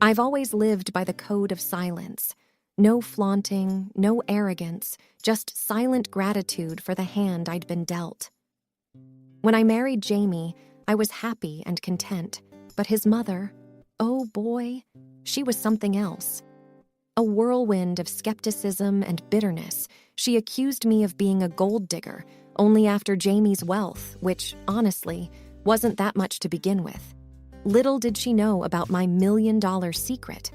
I've always lived by the code of silence. No flaunting, no arrogance, just silent gratitude for the hand I'd been dealt. When I married Jamie, I was happy and content, but his mother, oh boy, she was something else. A whirlwind of skepticism and bitterness, she accused me of being a gold digger, only after Jamie's wealth, which, honestly, wasn't that much to begin with. Little did she know about my $1,000,000 secret.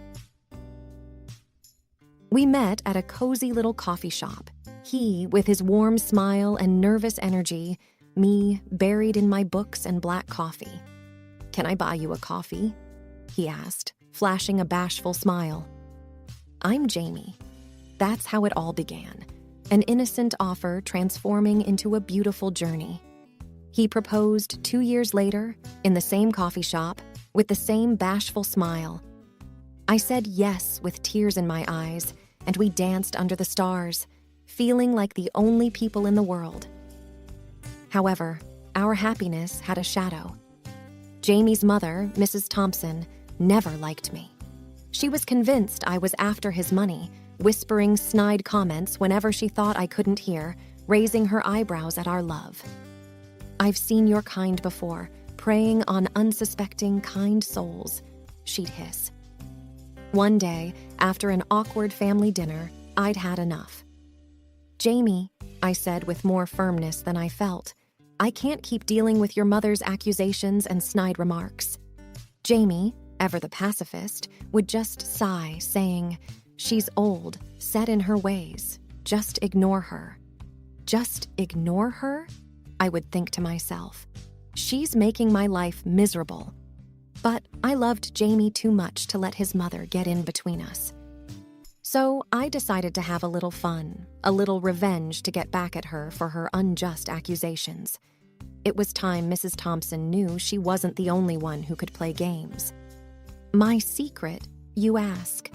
We met at a cozy little coffee shop. He, with his warm smile and nervous energy, me, buried in my books and black coffee. "Can I buy you a coffee?" he asked, flashing a bashful smile. I'm Jamie. That's how it all began. An innocent offer transforming into a beautiful journey. He proposed 2 years later, in the same coffee shop, with the same bashful smile. I said yes with tears in my eyes, and we danced under the stars, feeling like the only people in the world. However, our happiness had a shadow. Jamie's mother, Mrs. Thompson, never liked me. She was convinced I was after his money, whispering snide comments whenever she thought I couldn't hear, raising her eyebrows at our love. "I've seen your kind before, preying on unsuspecting, kind souls," she'd hiss. One day, after an awkward family dinner, I'd had enough. "Jamie," I said with more firmness than I felt, "I can't keep dealing with your mother's accusations and snide remarks." Jamie, ever the pacifist, would just sigh, saying, "She's old, set in her ways. Just ignore her." Just ignore her? I would think to myself. She's making my life miserable. But I loved Jamie too much to let his mother get in between us. So I decided to have a little fun, a little revenge to get back at her for her unjust accusations. It was time Mrs. Thompson knew she wasn't the only one who could play games. My secret, you ask?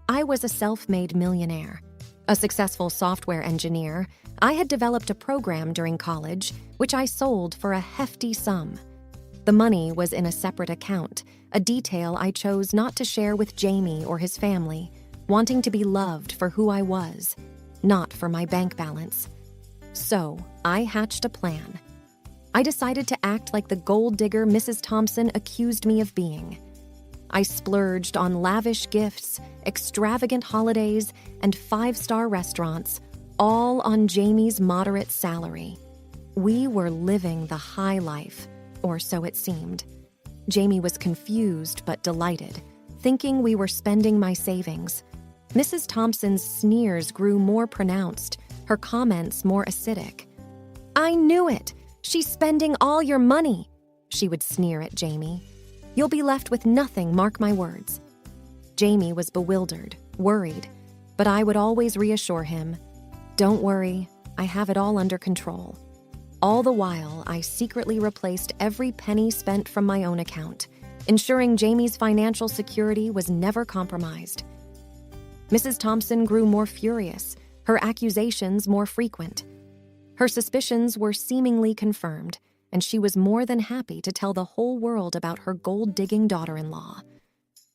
I was a self-made millionaire. A successful software engineer, I had developed a program during college, which I sold for a hefty sum. The money was in a separate account, a detail I chose not to share with Jamie or his family, wanting to be loved for who I was, not for my bank balance. So, I hatched a plan. I decided to act like the gold digger Mrs. Thompson accused me of being. I splurged on lavish gifts, extravagant holidays, and 5-star restaurants, all on Jamie's moderate salary. We were living the high life, or so it seemed. Jamie was confused but delighted, thinking we were spending my savings. Mrs. Thompson's sneers grew more pronounced, her comments more acidic. "I knew it! She's spending all your money!" she would sneer at Jamie. "You'll be left with nothing, mark my words." Jamie was bewildered, worried, but I would always reassure him, "Don't worry, I have it all under control." All the while, I secretly replaced every penny spent from my own account, ensuring Jamie's financial security was never compromised. Mrs. Thompson grew more furious, her accusations more frequent. Her suspicions were seemingly confirmed, and she was more than happy to tell the whole world about her gold-digging daughter-in-law.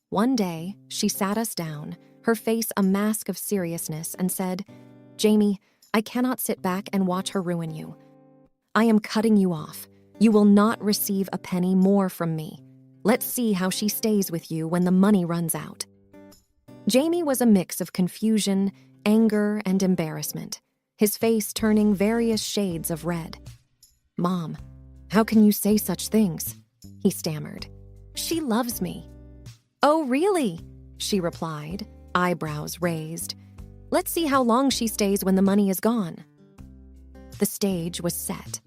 One day, she sat us down, her face a mask of seriousness, and said, "Jamie, I cannot sit back and watch her ruin you. I am cutting you off. You will not receive a penny more from me. Let's see how she stays with you when the money runs out." Jamie was a mix of confusion, anger, and embarrassment, his face turning various shades of red. "Mom, how can you say such things?" he stammered. "She loves me." "Oh, really?" she replied, eyebrows raised. "Let's see how long she stays when the money is gone." The stage was set.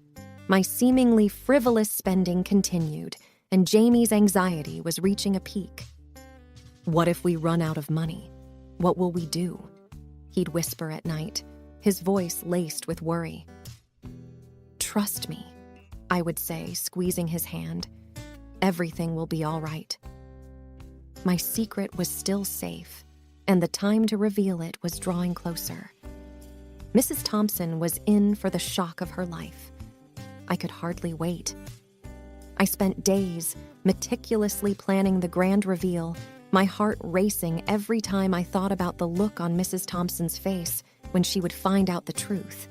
My seemingly frivolous spending continued, and Jamie's anxiety was reaching a peak. "What if we run out of money? What will we do?" he'd whisper at night, his voice laced with worry. "Trust me," I would say, squeezing his hand. "Everything will be all right." My secret was still safe, and the time to reveal it was drawing closer. Mrs. Thompson was in for the shock of her life. I could hardly wait. I spent days meticulously planning the grand reveal, my heart racing every time I thought about the look on Mrs. Thompson's face when she would find out the truth.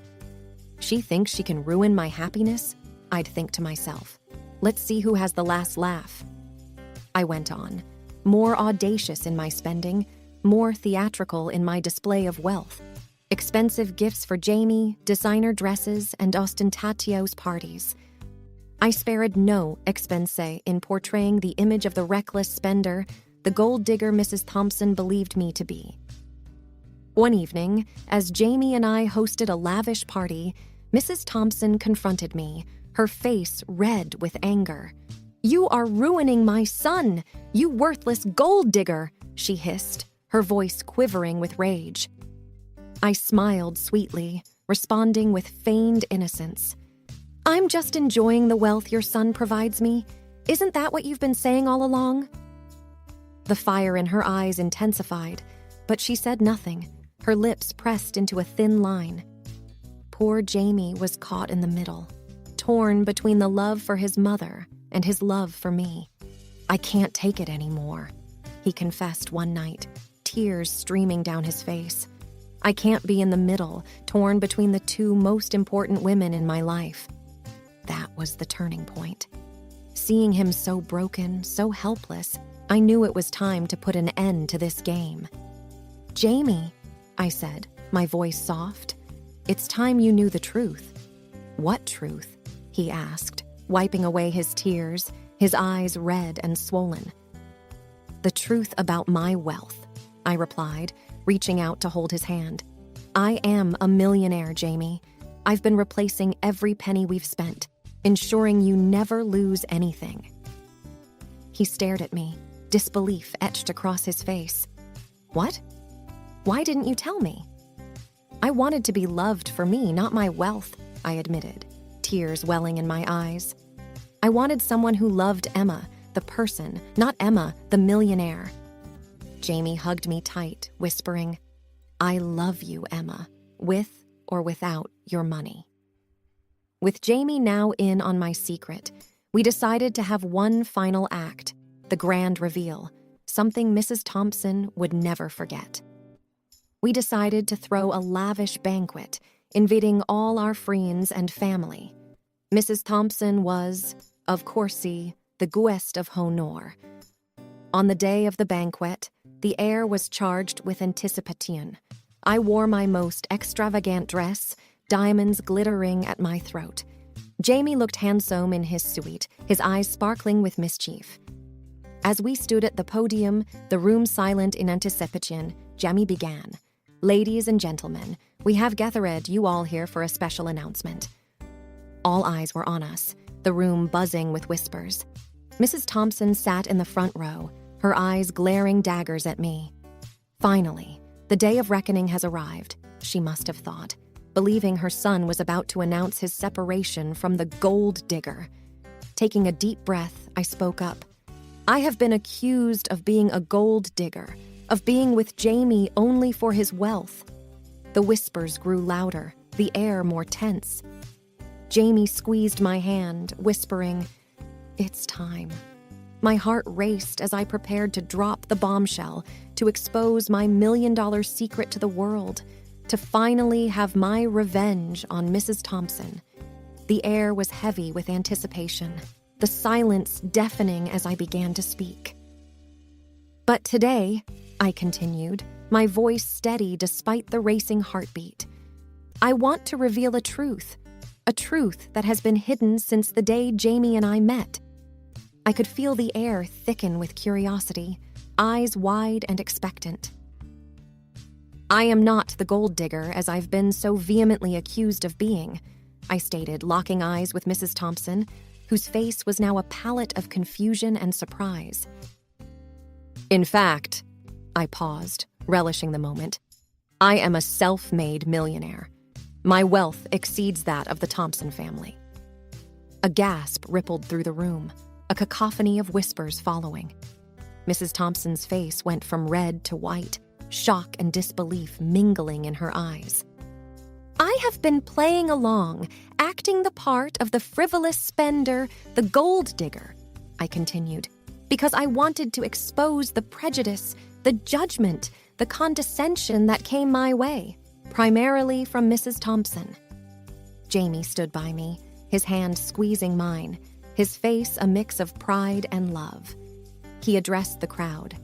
She thinks she can ruin my happiness? I'd think to myself. Let's see who has the last laugh. I went on, more audacious in my spending, more theatrical in my display of wealth. Expensive gifts for Jamie, designer dresses, and ostentatious parties. I spared no expense in portraying the image of the reckless spender, the gold digger Mrs. Thompson believed me to be. One evening, as Jamie and I hosted a lavish party, Mrs. Thompson confronted me, her face red with anger. "You are ruining my son, you worthless gold digger," she hissed, her voice quivering with rage. I smiled sweetly, responding with feigned innocence. "I'm just enjoying the wealth your son provides me. Isn't that what you've been saying all along?" The fire in her eyes intensified, but she said nothing, her lips pressed into a thin line. Poor Jamie was caught in the middle, torn between the love for his mother and his love for me. "I can't take it anymore," he confessed one night, tears streaming down his face. "I can't be in the middle, torn between the two most important women in my life." That was the turning point. Seeing him so broken, so helpless, I knew it was time to put an end to this game. "Jamie," I said, my voice soft, "it's time you knew the truth." "What truth?" he asked, wiping away his tears, his eyes red and swollen. "The truth about my wealth," I replied, reaching out to hold his hand. "I am a millionaire, Jamie. I've been replacing every penny we've spent, ensuring you never lose anything." He stared at me, disbelief etched across his face. "What? Why didn't you tell me?" "I wanted to be loved for me, not my wealth," I admitted, tears welling in my eyes. "I wanted someone who loved Emma, the person, not Emma, the millionaire." Jamie hugged me tight, whispering, "I love you, Emma, with or without your money." With Jamie now in on my secret, we decided to have one final act, the grand reveal, something Mrs. Thompson would never forget. We decided to throw a lavish banquet, inviting all our friends and family. Mrs. Thompson was, of course, the guest of honor. On the day of the banquet, the air was charged with anticipation. I wore my most extravagant dress, diamonds glittering at my throat. Jamie looked handsome in his suite, his eyes sparkling with mischief. As we stood at the podium, the room silent in anticipation, Jamie began. "Ladies and gentlemen, we have gathered you all here for a special announcement." All eyes were on us, the room buzzing with whispers. Mrs. Thompson sat in the front row, her eyes glaring daggers at me. Finally, the day of reckoning has arrived, she must have thought, believing her son was about to announce his separation from the gold digger. Taking a deep breath, I spoke up. "I have been accused of being a gold digger, of being with Jamie only for his wealth." The whispers grew louder, the air more tense. Jamie squeezed my hand, whispering, "It's time." My heart raced as I prepared to drop the bombshell, to expose my $1,000,000 secret to the world, to finally have my revenge on Mrs. Thompson. The air was heavy with anticipation, the silence deafening as I began to speak. "But today," I continued, my voice steady despite the racing heartbeat, "I want to reveal a truth that has been hidden since the day Jamie and I met." I could feel the air thicken with curiosity, eyes wide and expectant. "I am not the gold digger as I've been so vehemently accused of being," I stated, locking eyes with Mrs. Thompson, whose face was now a palette of confusion and surprise. "In fact," I paused, relishing the moment, "I am a self-made millionaire. My wealth exceeds that of the Thompson family." A gasp rippled through the room, a cacophony of whispers following. Mrs. Thompson's face went from red to white, shock and disbelief mingling in her eyes. "I have been playing along, acting the part of the frivolous spender, the gold digger," I continued, because I wanted to expose the prejudice, the judgment, the condescension that came my way, primarily from Mrs. Thompson. Jamie stood by me, his hand squeezing mine, his face a mix of pride and love. He addressed the crowd.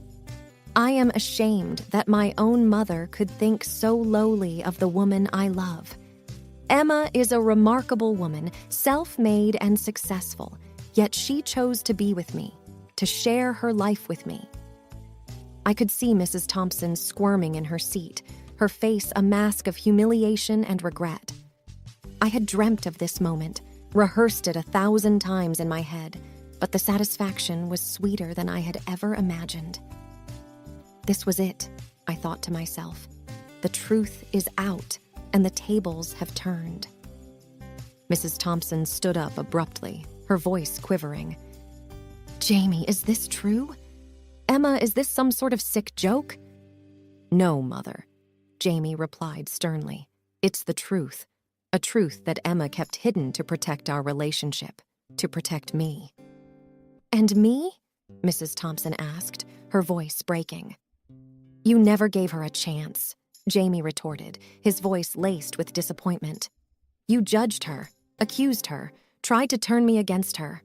I am ashamed that my own mother could think so lowly of the woman I love. Emma is a remarkable woman, self-made and successful, yet she chose to be with me, to share her life with me. I could see Mrs. Thompson squirming in her seat, her face a mask of humiliation and regret. I had dreamt of this moment, rehearsed it 1,000 times in my head, but the satisfaction was sweeter than I had ever imagined. This was it, I thought to myself. The truth is out, and the tables have turned. Mrs. Thompson stood up abruptly, her voice quivering. Jamie, is this true? Emma, is this some sort of sick joke? No, Mother, Jamie replied sternly. It's the truth. A truth that Emma kept hidden to protect our relationship, to protect me. And me? Mrs. Thompson asked, her voice breaking. You never gave her a chance, Jamie retorted, his voice laced with disappointment. You judged her, accused her, tried to turn me against her.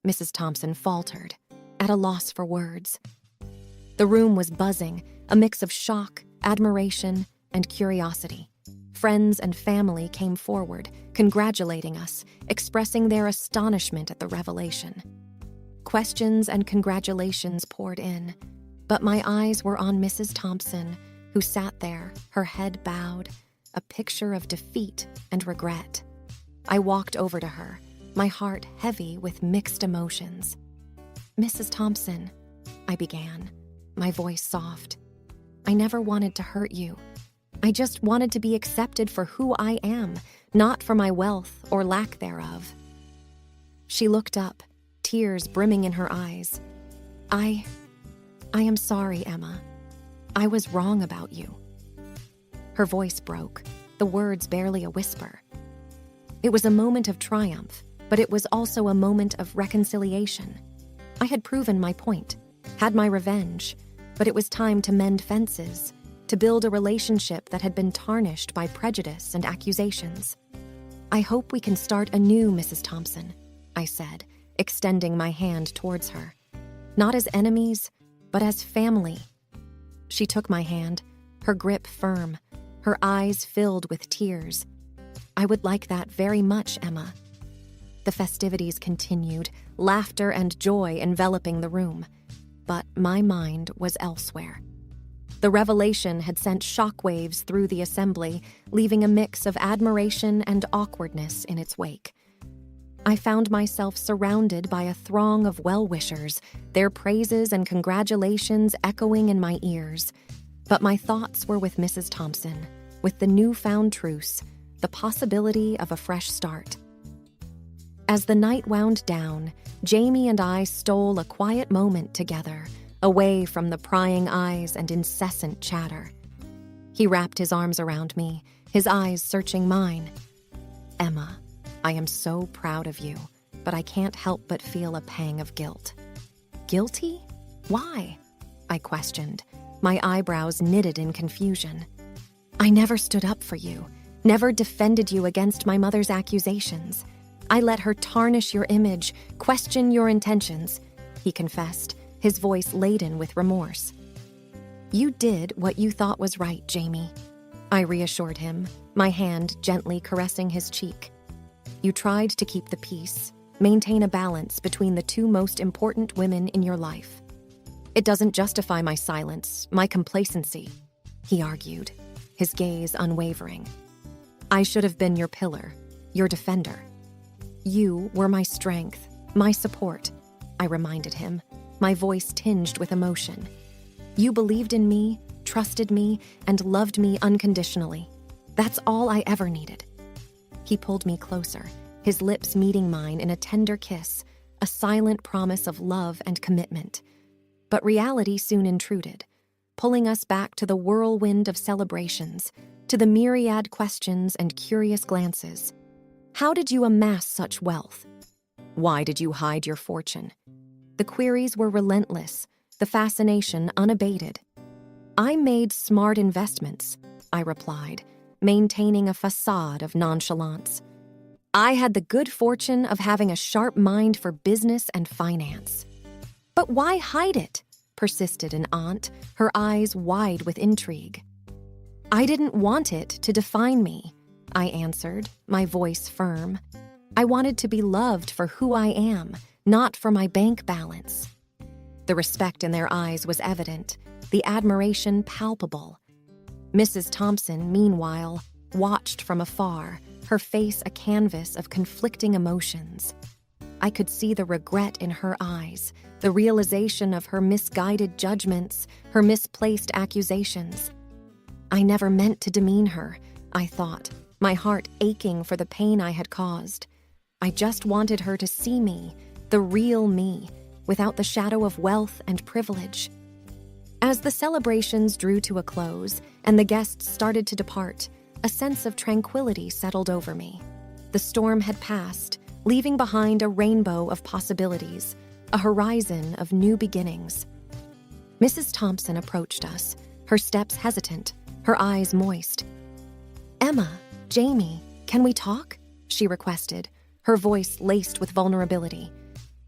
Mrs. Thompson faltered, at a loss for words. The room was buzzing, a mix of shock, admiration, and curiosity. Friends and family came forward, congratulating us, expressing their astonishment at the revelation. Questions and congratulations poured in, but my eyes were on Mrs. Thompson, who sat there, her head bowed, a picture of defeat and regret. I walked over to her, my heart heavy with mixed emotions. Mrs. Thompson, I began, my voice soft. I never wanted to hurt you. I just wanted to be accepted for who I am, not for my wealth or lack thereof. She looked up, tears brimming in her eyes. I am sorry, Emma. I was wrong about you. Her voice broke, the words barely a whisper. It was a moment of triumph, but it was also a moment of reconciliation. I had proven my point, had my revenge, but it was time to mend fences, to build a relationship that had been tarnished by prejudice and accusations. I hope we can start anew, Mrs. Thompson, I said, extending my hand towards her. Not as enemies, but as family. She took my hand, her grip firm, her eyes filled with tears. I would like that very much, Emma. The festivities continued, laughter and joy enveloping the room. But my mind was elsewhere. The revelation had sent shockwaves through the assembly, leaving a mix of admiration and awkwardness in its wake. I found myself surrounded by a throng of well-wishers, their praises and congratulations echoing in my ears. But my thoughts were with Mrs. Thompson, with the newfound truce, the possibility of a fresh start. As the night wound down, Jamie and I stole a quiet moment together, away from the prying eyes and incessant chatter. He wrapped his arms around me, his eyes searching mine. Emma, I am so proud of you, but I can't help but feel a pang of guilt. Guilty? Why? I questioned, my eyebrows knitted in confusion. I never stood up for you, never defended you against my mother's accusations. I let her tarnish your image, question your intentions, he confessed, his voice laden with remorse. You did what you thought was right, Jamie, I reassured him, my hand gently caressing his cheek. You tried to keep the peace, maintain a balance between the two most important women in your life. It doesn't justify my silence, my complacency, he argued, his gaze unwavering. I should have been your pillar, your defender. You were my strength, my support, I reminded him, my voice tinged with emotion. You believed in me, trusted me, and loved me unconditionally. That's all I ever needed. He pulled me closer, his lips meeting mine in a tender kiss, a silent promise of love and commitment. But reality soon intruded, pulling us back to the whirlwind of celebrations, to the myriad questions and curious glances. How did you amass such wealth? Why did you hide your fortune? The queries were relentless, the fascination unabated. I made smart investments, I replied, maintaining a facade of nonchalance. I had the good fortune of having a sharp mind for business and finance. But why hide it? Persisted an aunt, her eyes wide with intrigue. I didn't want it to define me, I answered, my voice firm. I wanted to be loved for who I am, not for my bank balance. The respect in their eyes was evident, the admiration palpable. Mrs. Thompson, meanwhile, watched from afar, her face a canvas of conflicting emotions. I could see the regret in her eyes, the realization of her misguided judgments, her misplaced accusations. I never meant to demean her, I thought, my heart aching for the pain I had caused. I just wanted her to see me, the real me, without the shadow of wealth and privilege. As the celebrations drew to a close and the guests started to depart, a sense of tranquility settled over me. The storm had passed, leaving behind a rainbow of possibilities, a horizon of new beginnings. Mrs. Thompson approached us, her steps hesitant, her eyes moist. "Emma, Jamie, can we talk?" she requested, her voice laced with vulnerability.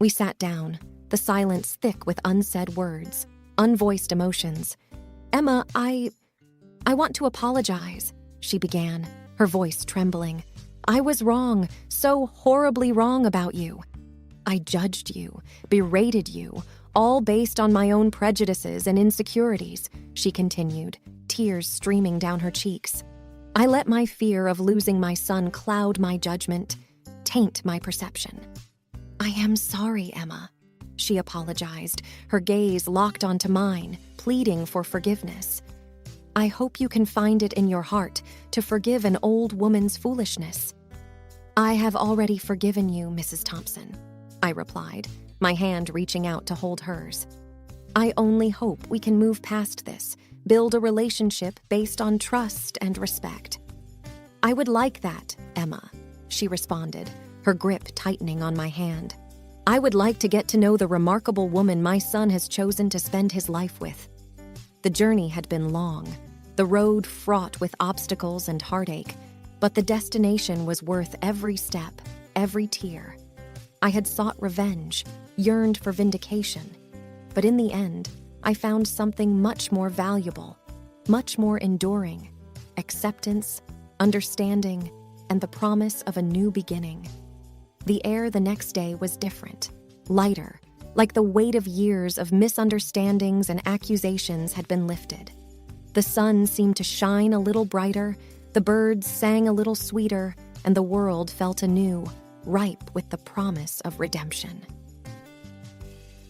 We sat down, the silence thick with unsaid words, unvoiced emotions. "Emma, I want to apologize," she began, her voice trembling. "I was wrong, so horribly wrong about you. I judged you, berated you, all based on my own prejudices and insecurities," she continued, tears streaming down her cheeks. "I let my fear of losing my son cloud my judgment, taint my perception. I am sorry, Emma," she apologized, her gaze locked onto mine, pleading for forgiveness. "I hope you can find it in your heart to forgive an old woman's foolishness." "I have already forgiven you, Mrs. Thompson," I replied, my hand reaching out to hold hers. "I only hope we can move past this, build a relationship based on trust and respect." "I would like that, Emma," she responded, her grip tightening on my hand. "I would like to get to know the remarkable woman my son has chosen to spend his life with." The journey had been long, the road fraught with obstacles and heartache, but the destination was worth every step, every tear. I had sought revenge, yearned for vindication, but in the end, I found something much more valuable, much more enduring: acceptance, understanding, and the promise of a new beginning. The air the next day was different, lighter, like the weight of years of misunderstandings and accusations had been lifted. The sun seemed to shine a little brighter, the birds sang a little sweeter, and the world felt anew, ripe with the promise of redemption.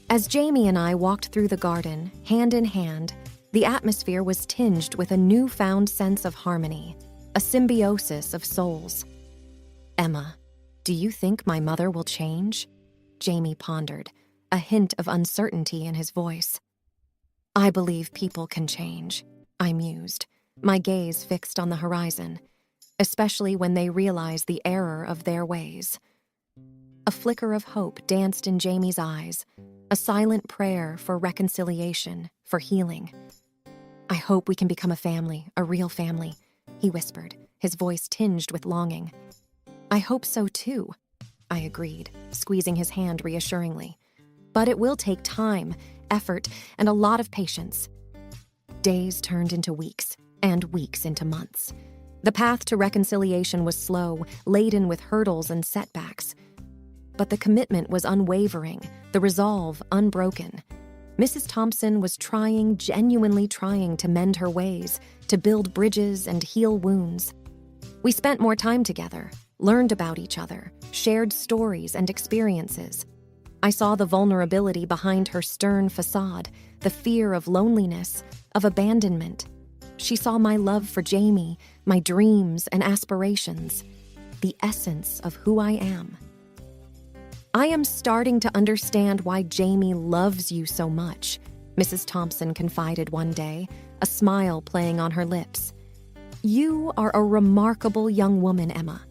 As Jamie and I walked through the garden, hand in hand, the atmosphere was tinged with a newfound sense of harmony, a symbiosis of souls. "Emma, do you think my mother will change?" Jamie pondered, a hint of uncertainty in his voice. "I believe people can change," I mused, my gaze fixed on the horizon, especially when they realize the error of their ways. A flicker of hope danced in Jamie's eyes, a silent prayer for reconciliation, for healing. "I hope we can become a family, a real family," he whispered, his voice tinged with longing. "I hope so too," I agreed, squeezing his hand reassuringly. "But it will take time, effort, and a lot of patience." Days turned into weeks, and weeks into months. The path to reconciliation was slow, laden with hurdles and setbacks. But the commitment was unwavering, the resolve unbroken. Mrs. Thompson was genuinely trying to mend her ways, to build bridges and heal wounds. We spent more time together, learned about each other, shared stories and experiences. I saw the vulnerability behind her stern facade, the fear of loneliness, of abandonment. She saw my love for Jamie, my dreams and aspirations, the essence of who I am. "I am starting to understand why Jamie loves you so much," Mrs. Thompson confided one day, a smile playing on her lips. "You are a remarkable young woman, Emma."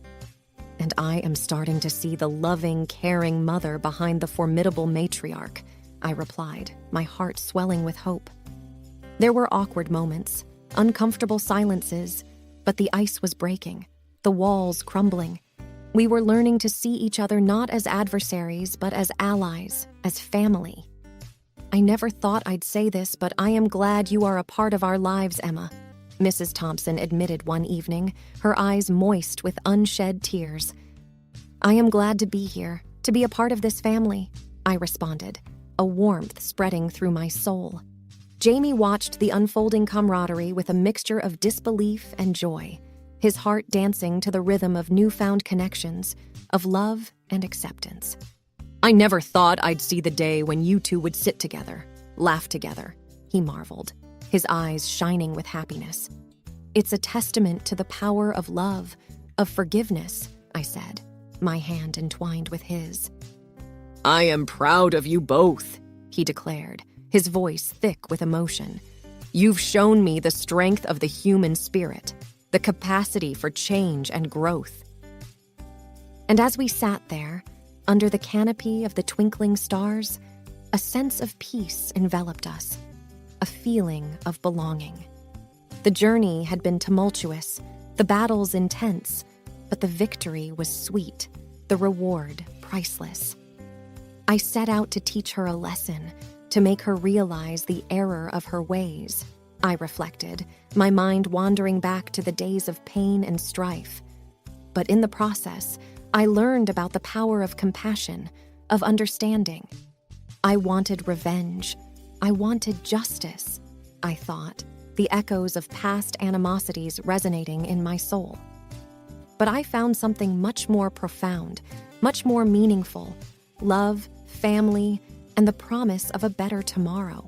And I am starting to see the loving, caring mother behind the formidable matriarch, I replied, my heart swelling with hope. There were awkward moments, uncomfortable silences, but the ice was breaking, the walls crumbling. We were learning to see each other not as adversaries, but as allies, as family. I never thought I'd say this, but I am glad you are a part of our lives, Emma, Mrs. Thompson admitted one evening, her eyes moist with unshed tears. I am glad to be here, to be a part of this family, I responded, a warmth spreading through my soul. Jamie watched the unfolding camaraderie with a mixture of disbelief and joy, his heart dancing to the rhythm of newfound connections, of love and acceptance. I never thought I'd see the day when you two would sit together, laugh together, he marveled, his eyes shining with happiness. It's a testament to the power of love, of forgiveness, I said, my hand entwined with his. I am proud of you both, he declared, his voice thick with emotion. You've shown me the strength of the human spirit, the capacity for change and growth. And as we sat there, under the canopy of the twinkling stars, a sense of peace enveloped us, a feeling of belonging. The journey had been tumultuous, the battles intense, but the victory was sweet, the reward priceless. I set out to teach her a lesson, to make her realize the error of her ways, I reflected, my mind wandering back to the days of pain and strife. But in the process, I learned about the power of compassion, of understanding. I wanted revenge. I wanted justice, I thought, the echoes of past animosities resonating in my soul. But I found something much more profound, much more meaningful: love, family, and the promise of a better tomorrow.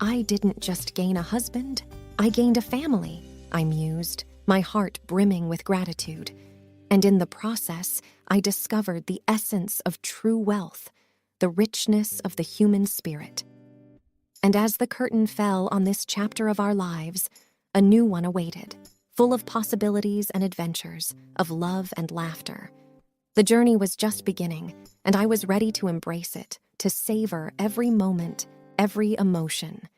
I didn't just gain a husband, I gained a family, I mused, my heart brimming with gratitude. And in the process, I discovered the essence of true wealth, the richness of the human spirit. And as the curtain fell on this chapter of our lives, a new one awaited, full of possibilities and adventures, of love and laughter. The journey was just beginning, and I was ready to embrace it, to savor every moment, every emotion.